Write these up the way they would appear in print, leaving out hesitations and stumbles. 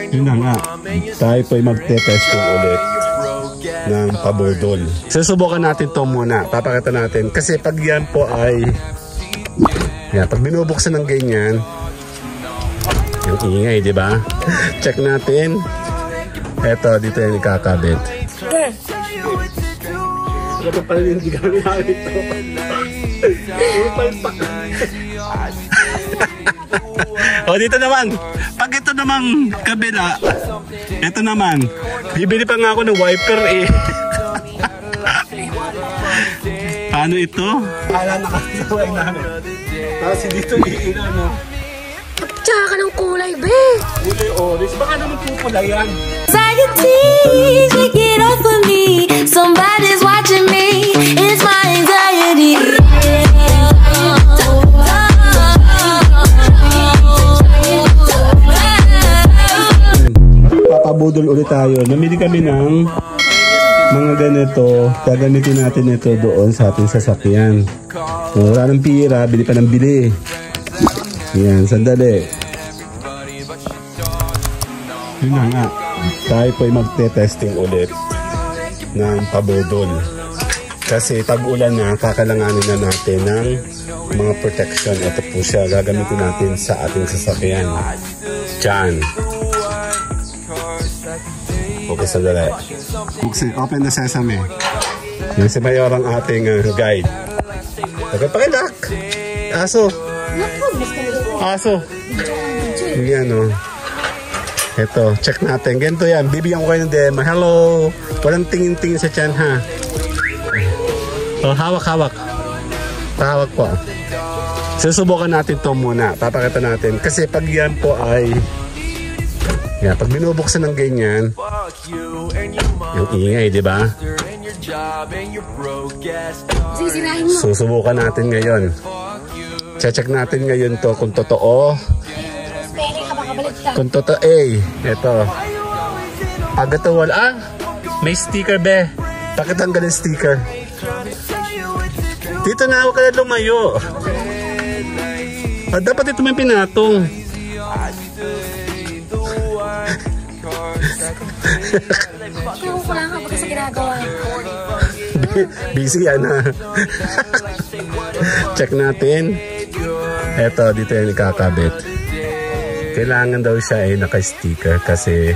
Yun na nga, tayo po'y magte-testing ulit ng pabudol. Susubukan natin to muna, papakita natin. Kasi pag yan po ay, yan, pag binubuksan ng ganyan, yung ingay, di ba? Check natin. Eto, dito yung ikakabit. Ito pala yung gamit ito. O dito naman, pag ito namang kabila, ito naman, bibili pa nga ako ng wiper eh. Paano ito? Kala nakasaway namin. Tapos dito iilan no. Tsaka ka ng kulay, be! Kulay orange, baka naman pupula yan. Anxiety, get off of me. Somebody's watching me. It's my anxiety. Papabudol ulit tayo. Namili kami ng mga ganito. Gagamitin natin ito doon sa ating sasakyan. Wala ng pira, bili pa ng bili. Yan, sandali. Yun na nga. Tayo po'y magte-testing ulit ng pabudol. Kasi tag-ulan na, kakalanganin na natin ng mga protection. Ito po siya, gagamitin natin sa ating sasakyan. Diyan. Okay, sandali. Open the sesame. Yung si Mayor ang ating guide. Pakilak. Aso. Aso. Yan o. Ito, check natin. Ganito yan. Bibigyan ko kayo ng demo. Hello. Walang tingin-tingin sa tiyan ha. Oh, hawak-hawak. Pahawak po. Susubukan natin to muna. Papakita natin. Kasi pag yan po ay, yan, pag binubuksan ng ganyan, yung ingay, di ba? Susubukan natin ngayon. Check natin ngayon to kung totoo. Kung totoo, ito. Pag ito wala, may sticker be. Pakitanggal yung sticker. Dito na ako kaya lumayo. Dapat ito may pinatong. Kung kulang ka sa ginagawa. Busy yan ha. Check natin. Eto, dito yung ikakabit. Kailangan daw siya ay naka-sticker kasi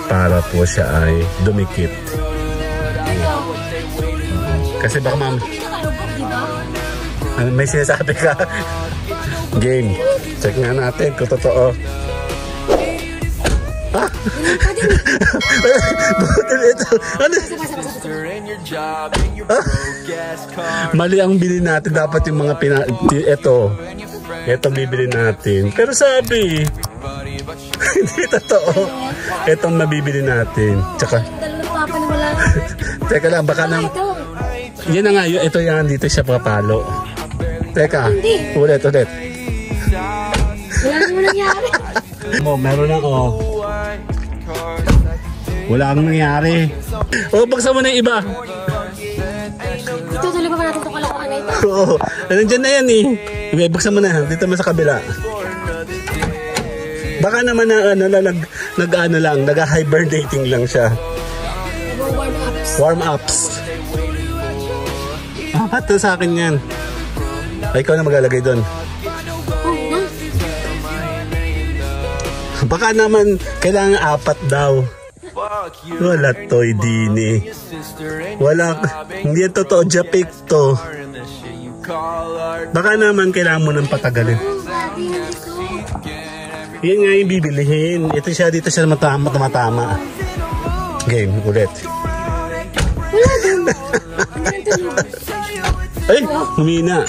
para po siya ay dumikit. Kasi baka ma'am, may sinasabi ka. Game. Check nga natin kung totoo. Ah! Budol ito. Ano? Mali ang bili natin. Dapat yung mga ito bibili natin. Pero sabi, hindi totoo. Itong mabibili natin. Tsaka, teka lang, baka nang, yan na nga, ito yan, dito siya papalo. Teka, ulit. Wala naman nangyari. Meron ako. Wala kang nangyari. Bagsa mo na yung iba. Ito, tuloy ba natin itong kalokohan na ito? Oo, nandiyan na yan eh. Bagsa mo na, dito mo sa kabila. Baka naman na nag-hibernating lang siya. Warm-ups. Ba't sa akin yan? Ay, ikaw na maglalagay doon. Baka naman kailangan 4 daw. Wala to'y dini. Wala, hindi yan totoo, japik to. Baka naman kailangan mo nang patagalin. Yan nga yung bibilihin. Ito siya, dito siya tumatama. Game, ulit. Ay, humina.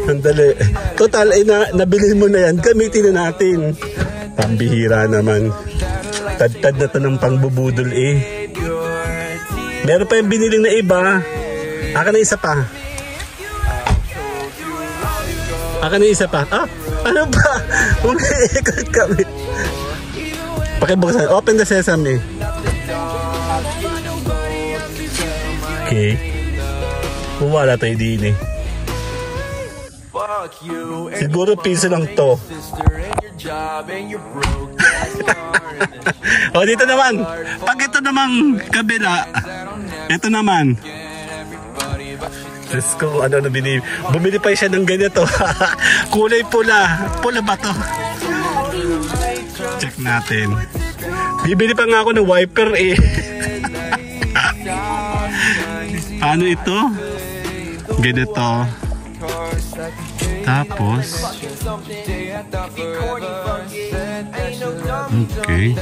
Sandali. Total, nabili mo na yan. Gamitin na natin. Pambihira naman. Tad-tad na to ng pangbubudol eh. Meron pa yung biniling na iba. Aka na isa pa. Aka na isa pa. Ah, ano ba? Umiikot kami. Pakibuksan. Open the sesame. Okay. wala tayo din eh. Siguro piso lang to. O dito naman, pag ito namang kabila, ito naman. Diyos ko, ano na binili. Bumili pa siya ng ganito. Kulay pula. Pula ba to? Check natin. Bibili pa nga ako ng wiper eh. Paano ito? Ganito. Tapos okay.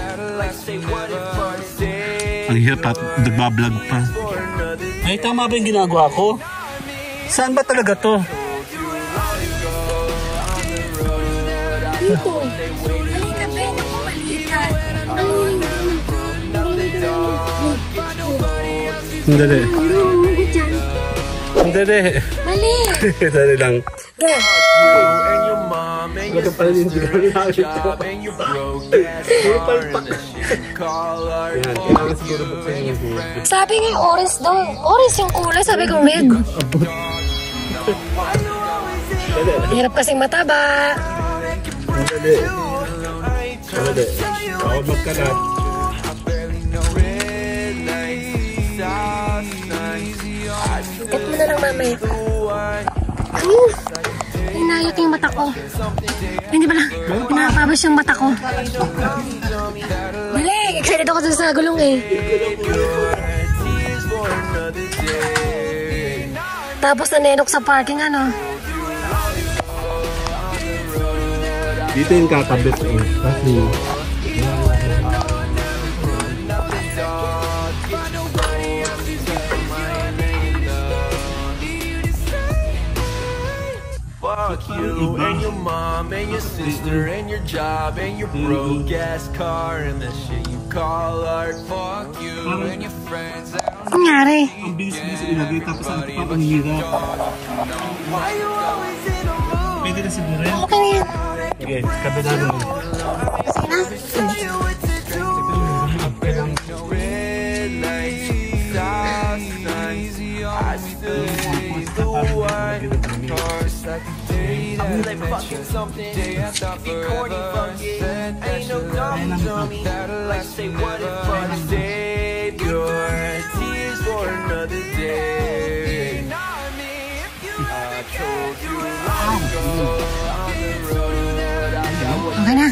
Ang hirap at nagbablog pa. Ay, tama ba yung ginagawa ko? Saan ba talaga to? Dito. Halika, Ben. Ako malita. Hindi. Hindi. Mali. Dali lang. Gan. Bakit pala hindi ka nakakit ito? Puro palpak. Yan, kailangan siguro buksan yung hood. Sabi nga orange daw. Orange yung kulay. Sabi ko red. Hirap kasing mataba. Dali. Bawal magkalat. Kat mo na lang mamaya. Ayun. Hinayot yung mata ko. Hindi ba lang? Pinapabas yung mata ko. Mali. Excited ako dun sa gulong eh. Tapos nanenok sa parking ano. Dito yung kakabit eh. Kasi fuck you and your mom and your sister and your job and your broke ass car and the shit you call art. Fuck you and your friends. Ang nangyari? ang bilis-bilis ilagay tapos ang hirap. Pwede na siguro yan. Okay na yan. Okay, kabila naman. Sige na. Okay na.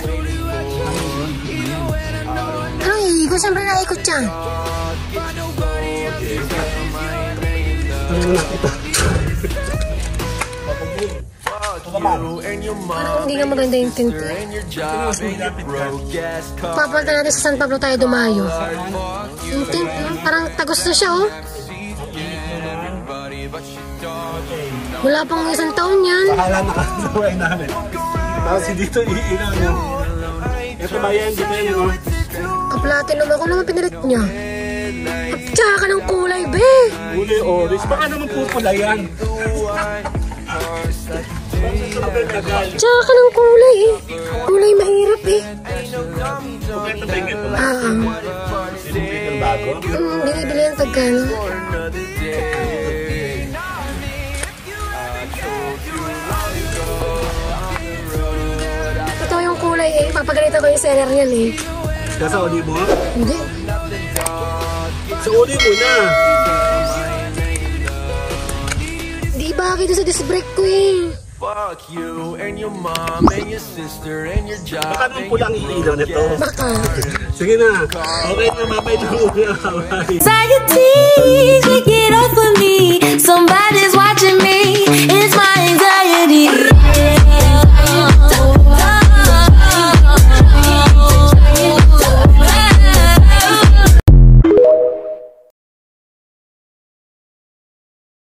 Ay, ikot siyempre na ikot dyan. Parang hindi nga maganda yung tint. Papalta natin sa San Pablo tayo dumayo. Yung tint, parang tagos na siya oh. Wala pang isang taon yan. Bahala na kasaway namin. Tapos dito iilaw nyo. Ito ba yan? Dito yan o. Ka-platinum ako naman pinalit niya. Tsaka ng kulay, be. Kulay orange. Baka naman pupula yan. Tsaka ng kulay eh. Kulay mahirap eh. Ito ba yung ito? Binibili ng bago? Binibili yung tagkano. Ito yung kulay eh. Papagalita ko yung seller niyan eh. Sa uli mo? Hindi. Sa uli mo na. Di bagay doon sa disc brake ko eh. Fuck you and your mom and your sister and your job. Baka naman pulang iilaw nito. Baka. Sige na. Okay na, mamay na una. Anxieties, get off of me.